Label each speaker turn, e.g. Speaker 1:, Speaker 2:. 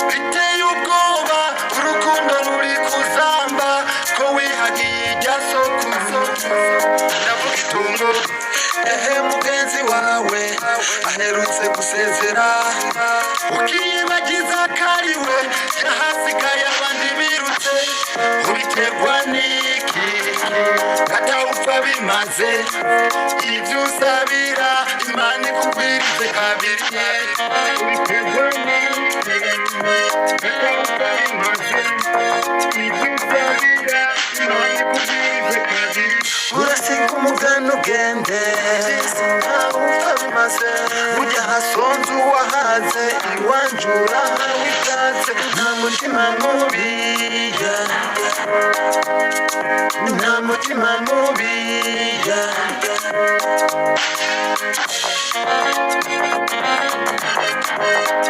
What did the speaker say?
Speaker 1: biteye ubwoba urukundo ruri kuzamba ko wihagiye irya sokuzo ndavuga itungo mugenzi wawe aherutse gusezera ukiyibagiza kariwe yahasigaye abandi birutse ubiterwa n'iki katawupfa bimaze ibyo usabira imana ikugwirize kabiri ubiterwa n'iki katawupfa bimaze ibyo usabira imana ikugwirize kabiri urasiga umugani ugende ntawupfa bimaze ujya hasonze uwahaze iwanjura witatse nta mutima mubi nta mutima mubi